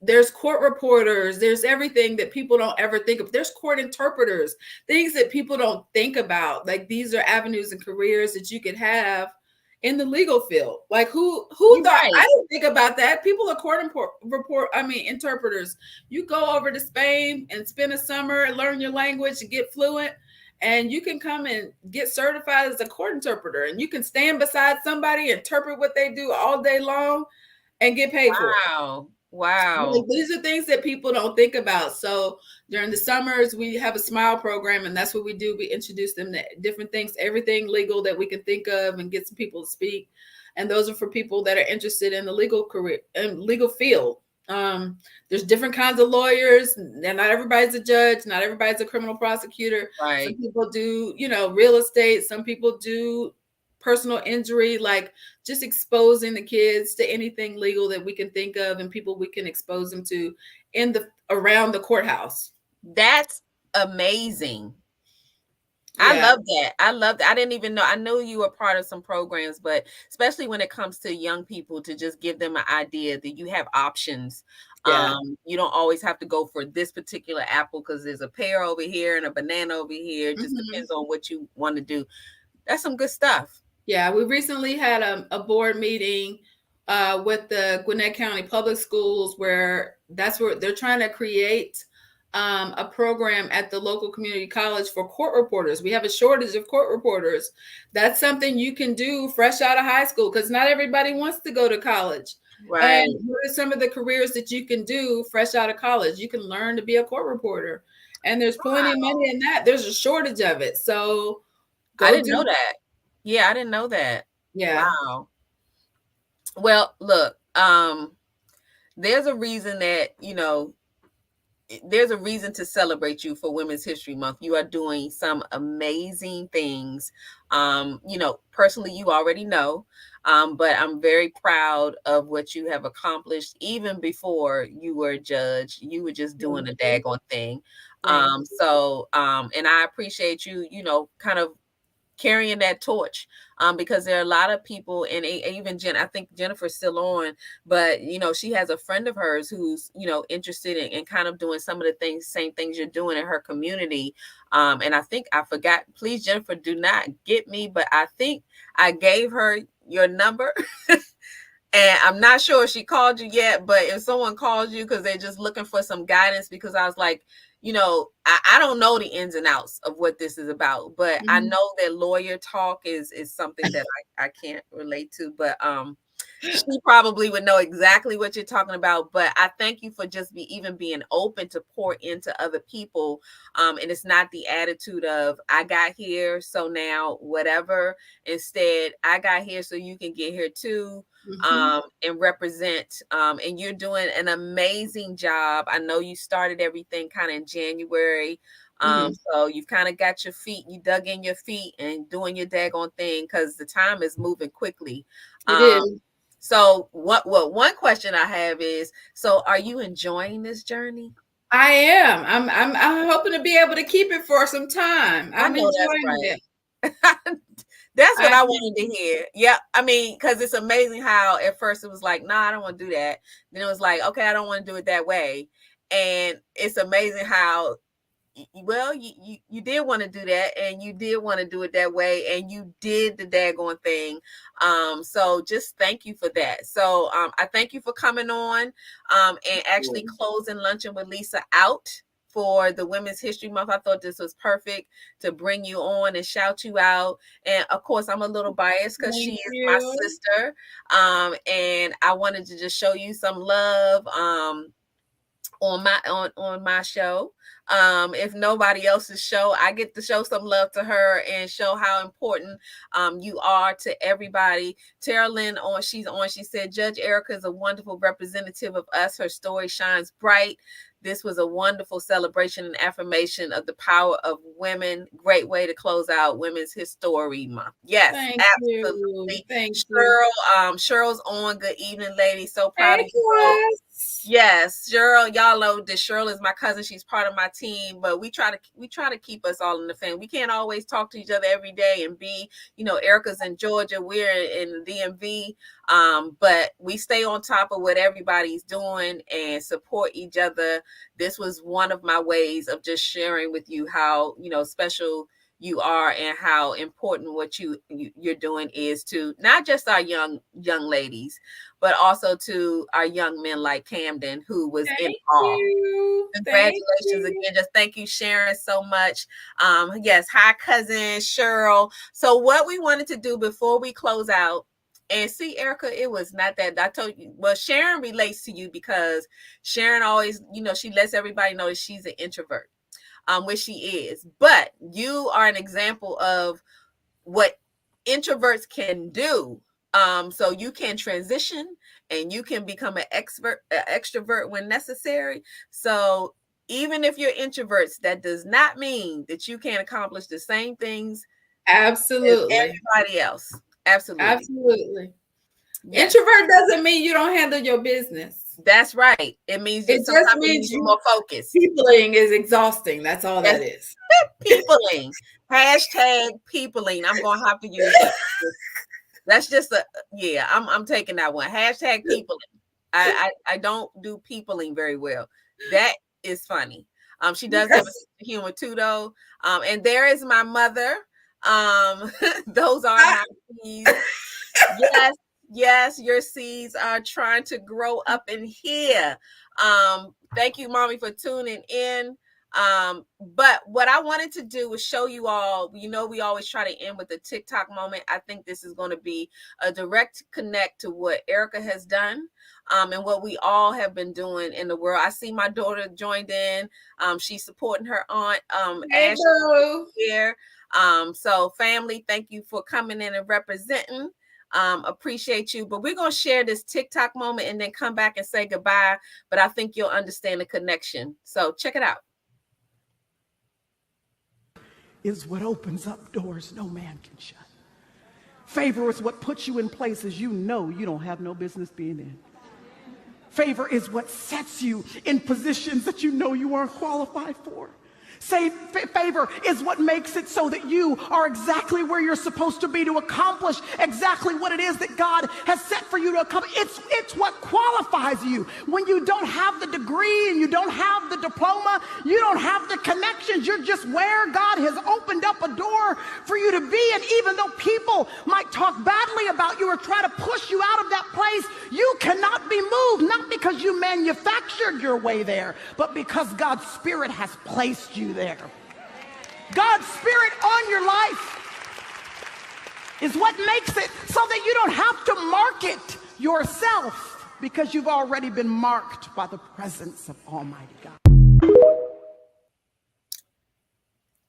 There's court reporters. There's everything that people don't ever think of. There's court interpreters, things that people don't think about. These are avenues and careers that you could have in the legal field. Who thought? Right. I didn't think about that. People are court interpreters. You go over to Spain and spend a summer, learn your language, and get fluent, and you can come and get certified as a court interpreter, and you can stand beside somebody, interpret what they do all day long, and get paid for it. Wow. These are things that people don't think about. So during the summers, we have a SMILE program, and that's what we do. We introduce them to different things, everything legal that we can think of, and get some people to speak. And those are for people that are interested in the legal career and legal field. There's different kinds of lawyers, and not everybody's a judge, not everybody's a criminal prosecutor. Right. Some people do, real estate. Some people do personal injury, just exposing the kids to anything legal that we can think of, and people we can expose them to around the courthouse. That's amazing. Yeah. I love that. I didn't even know. I know you were part of some programs, but especially when it comes to young people, to just give them an idea that you have options. Yeah. You don't always have to go for this particular apple because there's a pear over here and a banana over here. It just depends on what you want to do. That's some good stuff. Yeah, we recently had a board meeting with the Gwinnett County Public Schools, where they're trying to create a program at the local community college for court reporters. We have a shortage of court reporters. That's something you can do fresh out of high school, because not everybody wants to go to college. Right. And what are some of the careers that you can do fresh out of college? You can learn to be a court reporter, and there's plenty of money in that. There's a shortage of it. So I didn't know that. Yeah, I didn't know that. Yeah. Wow. Well, look, there's a reason that, there's a reason to celebrate you for Women's History Month. You are doing some amazing things. Personally, you already know, but I'm very proud of what you have accomplished. Even before you were a judge, you were just doing a daggone thing. And I appreciate you, kind of carrying that torch, because there are a lot of people, and even I think Jennifer's still on, but she has a friend of hers who's interested in kind of doing some of the same things you're doing in her community. And I think I forgot, please Jennifer, do not get me, but I think I gave her your number. And I'm not sure if she called you yet, but if someone calls you because they're just looking for some guidance, because I was like, I don't know the ins and outs of what this is about, but I know that lawyer talk is something that I can't relate to. But she probably would know exactly what you're talking about. But I thank you for just even being open to pour into other people. And it's not the attitude of I got here, so now whatever. Instead, I got here so you can get here too. And represent. And you're doing an amazing job. I know you started everything kind of in January. So you've kind of got your feet, you dug in your feet and doing your daggone thing because the time is moving quickly. It is. So what one question I have is, so are you enjoying this journey? I am. I'm hoping to be able to keep it for some time. I'm enjoying it. That's what I wanted to hear. Yeah. I mean, because it's amazing how at first it was like, nah, I don't want to do that. Then it was like, okay, I don't want to do it that way. And it's amazing how, well, you did want to do that, and you did want to do it that way, and you did the daggone thing. So just thank you for that. So I thank you for coming on and actually closing Luncheon with Lisa out for the Women's History Month. I thought this was perfect to bring you on and shout you out. And of course, I'm a little biased because she is my sister. And I wanted to just show you some love on my show. If nobody else's show, I get to show some love to her and show how important you are to everybody. Tara Lynn she said, Judge Erica is a wonderful representative of us. Her story shines bright. This was a wonderful celebration and affirmation of the power of women. Great way to close out Women's History Month. Yes, absolutely. Thank you. Cheryl's on. Good evening, ladies. So proud of you. Yes, Cheryl, y'all know that Cheryl is my cousin. She's part of my team, but we try to keep us all in the family. We can't always talk to each other every day and be, Erica's in Georgia, we're in DMV, but we stay on top of what everybody's doing and support each other. This was one of my ways of just sharing with you how, special you are and how important what you're doing is to not just our young ladies, but also to our young men like Camden, who was in awe. Congratulations again. Just thank you, Sharon, so much. Yes, hi, cousin Cheryl. So what we wanted to do before we close out, and see, Erica, it was not that I told you. Well, Sharon relates to you because Sharon always, she lets everybody know that she's an introvert. Which she is, but you are an example of what introverts can do. So you can transition and you can become an extrovert when necessary. So even if you're introverts, that does not mean that you can't accomplish the same things. Absolutely. As everybody else. Absolutely. Yes. Introvert doesn't mean you don't handle your business. That's right. It means it just means you're more focused. Peopling is exhausting. That's all that is. Peopling. Hashtag peopling. I'm going to have to use that. That's just I'm taking that one. Hashtag peopling. I don't do peopling very well. That is funny. She does have a humor too, though. And there is my mother. Those are my keys. Yes, your seeds are trying to grow up in here. Thank you, Mommy, for tuning in. But what I wanted to do was show you all, we always try to end with a TikTok moment. I think this is going to be a direct connect to what Erica has done and what we all have been doing in the world. I see my daughter joined in. She's supporting her aunt, Ashley here. So family, thank you for coming in and representing. Appreciate you, but we're going to share this TikTok moment and then come back and say goodbye, but I think you'll understand the connection. So check it out. Is what opens up doors no man can shut. Favor is what puts you in places you know you don't have no business being in. Favor is what sets you in positions that you know you aren't qualified for. Favor is what makes it so that you are exactly where you're supposed to be to accomplish exactly what it is that God has set for you to accomplish. It's what qualifies you. When you don't have the degree and you don't have the diploma, you don't have the connections, you're just where God has opened up a door for you to be. And even though people might talk badly about you or try to push you out of that place, you cannot be moved, not because you manufactured your way there, but because God's Spirit has placed you there. God's Spirit on your life is what makes it so that you don't have to market yourself because you've already been marked by the presence of Almighty God.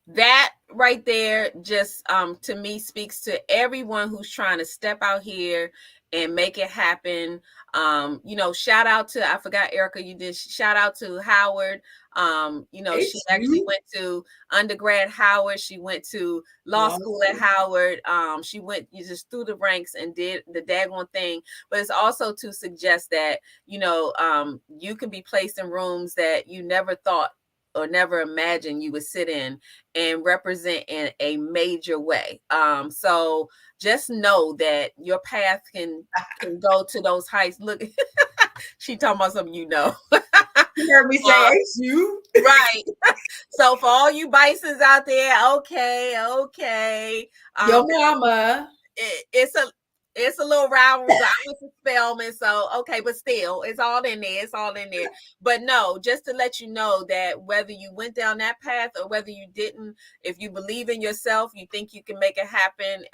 That right there just to me speaks to everyone who's trying to step out here and make it happen. Shout out to, I forgot, Erica, you did shout out to Howard. She actually went to undergrad Howard. She went to law school at Howard. She went just through the ranks and did the daggone thing. But it's also to suggest that, you can be placed in rooms that you never thought or never imagined you would sit in and represent in a major way. So just know that your path can go to those heights. Look, she talking about something, You heard me say, it's you. Right. So for all you bisons out there, okay. Your mama. It's a little rivalry with the Spellman, so okay, but still, it's all in there. But no, just to let you know that whether you went down that path or whether you didn't, if you believe in yourself, you think you can make it happen.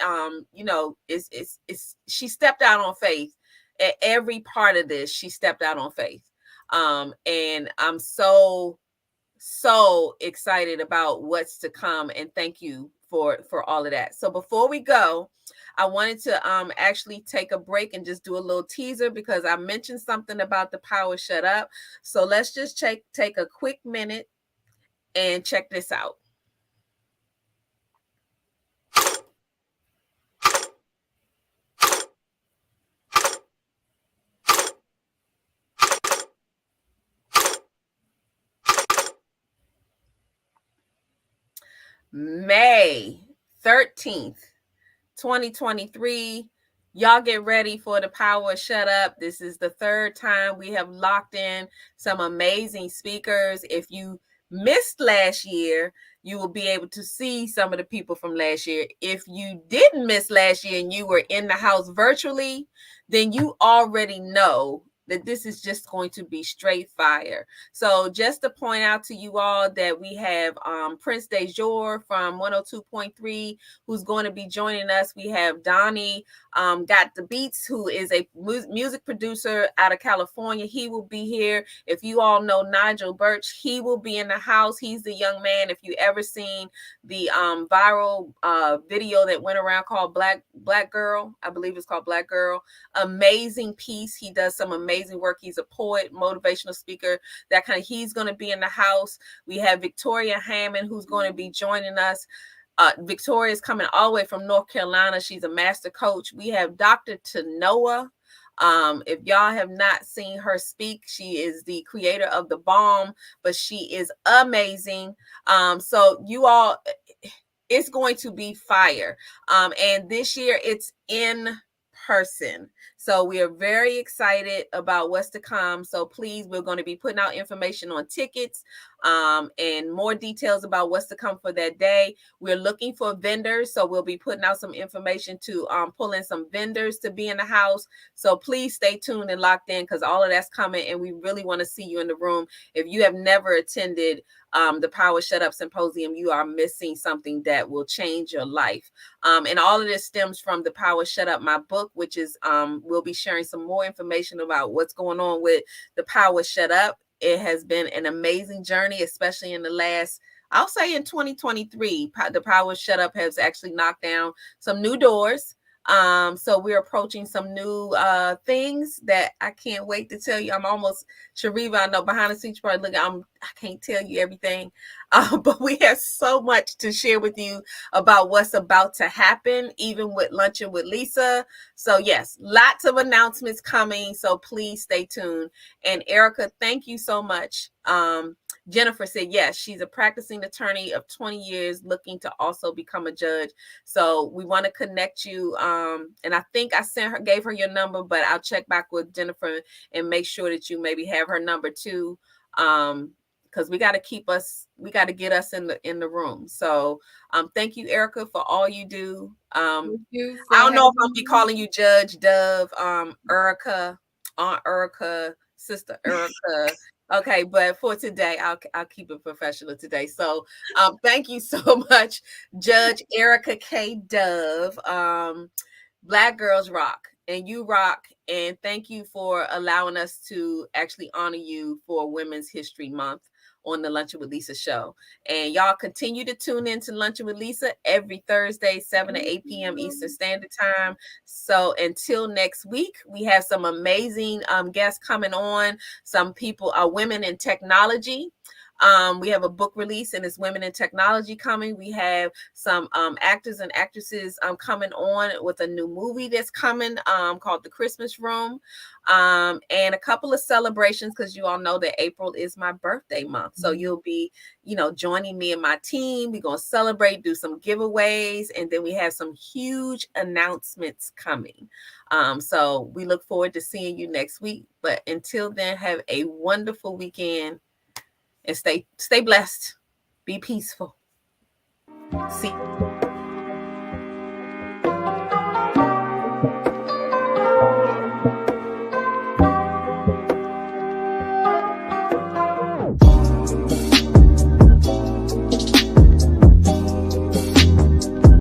It's she stepped out on faith. At every part of this, she stepped out on faith. And I'm so excited about what's to come, and thank you for all of that. So before we go, I wanted to actually take a break and just do a little teaser because I mentioned something about the Power Shut Up. So let's just take a quick minute and check this out. May 13th, 2023. Y'all get ready for the Power Shut Up. This is the third time we have locked in some amazing speakers. If you missed last year, you will be able to see some of the people from last year. If you didn't miss last year and you were in the house virtually, then you already know that this is just going to be straight fire. So just to point out to you all that we have Prince DeJour from 102.3 who's going to be joining us. We have Donnie Got the Beats, who is a music producer out of California. He will be here. If you all know Nigel Birch, he will be in the house. He's the young man. If you ever seen the viral video that went around called Black Girl, I believe it's called Black Girl. Amazing piece. He does some amazing work. He's a poet, motivational speaker, that kind of. He's going to be in the house. We have Victoria Hammond, who's going to be joining us. Victoria is coming all the way from North Carolina. She's a master coach. We have Dr. Tanoa. If y'all have not seen her speak, she is the creator of The Bomb, but she is amazing. So you all, it's going to be fire. And this year it's in person. So we are very excited about what's to come. So please, we're going to be putting out information on tickets and more details about what's to come for that day. We're looking for vendors. So we'll be putting out some information to pull in some vendors to be in the house. So please stay tuned and locked in because all of that's coming. And we really want to see you in the room. If you have never attended the Power Shut Up Symposium, you are missing something that will change your life. And all of this stems from the Power Shut Up, my book, which is we'll be sharing some more information about what's going on with the Power Shut Up. It has been an amazing journey, especially in the last, I'll say in 2023, the Power Shut Up has actually knocked down some new doors. So we're approaching some new things that I can't wait to tell you. I'm almost Shariva. I know behind the scenes, probably look, I can't tell you everything, but we have so much to share with you about what's about to happen, even with Lunchin with Lisa. So yes, lots of announcements coming. So please stay tuned. And Erica, thank you so much. Jennifer said, yes, she's a practicing attorney of 20 years looking to also become a judge. So we want to connect you. And I think I gave her your number, but I'll check back with Jennifer and make sure that you maybe have her number too. Because we got to get us in the room. So thank you, Erica, for all you do. I don't know if I'll be calling you Judge Dove, Erica, Aunt Erica, Sister Erica. Okay, but for today, I'll keep it professional today. So thank you so much, Judge Erica K. Dove. Black Girls Rock. and you rock. And thank you for allowing us to actually honor you for Women's History Month on the Lunchin with Lisa show. And y'all continue to tune in to Lunchin with Lisa every Thursday, 7 to 8 p.m. Eastern Standard Time. So until next week, we have some amazing guests coming on. Some people are women in technology. We have a book release, and it's Women in Technology coming. We have some actors and actresses coming on with a new movie that's coming called The Christmas Room, and a couple of celebrations, because you all know that April is my birthday month. So you'll be, joining me and my team. We're going to celebrate, do some giveaways, and then we have some huge announcements coming. So we look forward to seeing you next week. But until then, have a wonderful weekend. And stay blessed. Be peaceful. See.